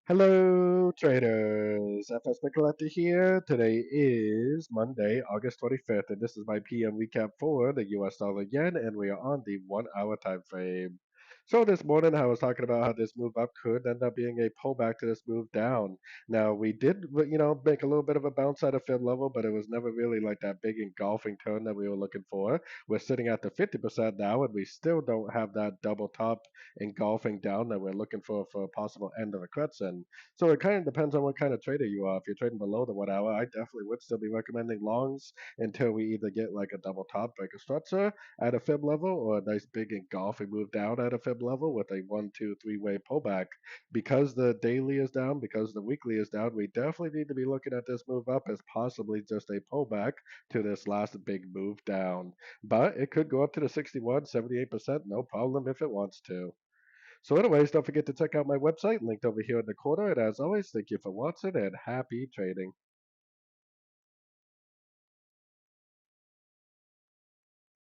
Hello, traders. FX Pip Collector here. Today is Monday, August 25th, and this is my PM recap for the US dollar yen, and we are on the 1 hour time frame. So this morning I was talking about how this move up could end up being a pullback to this move down. Now we did, make a little bit of a bounce at a fib level, but it was never really like that big engulfing turn that we were looking for. We're sitting at the 50% now, and we still don't have that double top engulfing down that we're looking for a possible end of a Crescent. So it kind of depends on what kind of trader you are. If you're trading below the 1 hour, I definitely would still be recommending longs until we either get like a double top like a structure at a fib level or a nice big engulfing move down at a fib level with a 1, 2, 3 way pullback. Because the daily is down, because the weekly is down, we definitely need to be looking at this move up as possibly just a pullback to this last big move down. But it could go up to the 61, 78%, no problem if it wants to. So, anyways, don't forget to check out my website linked over here in the corner. And as always, thank you for watching and happy trading.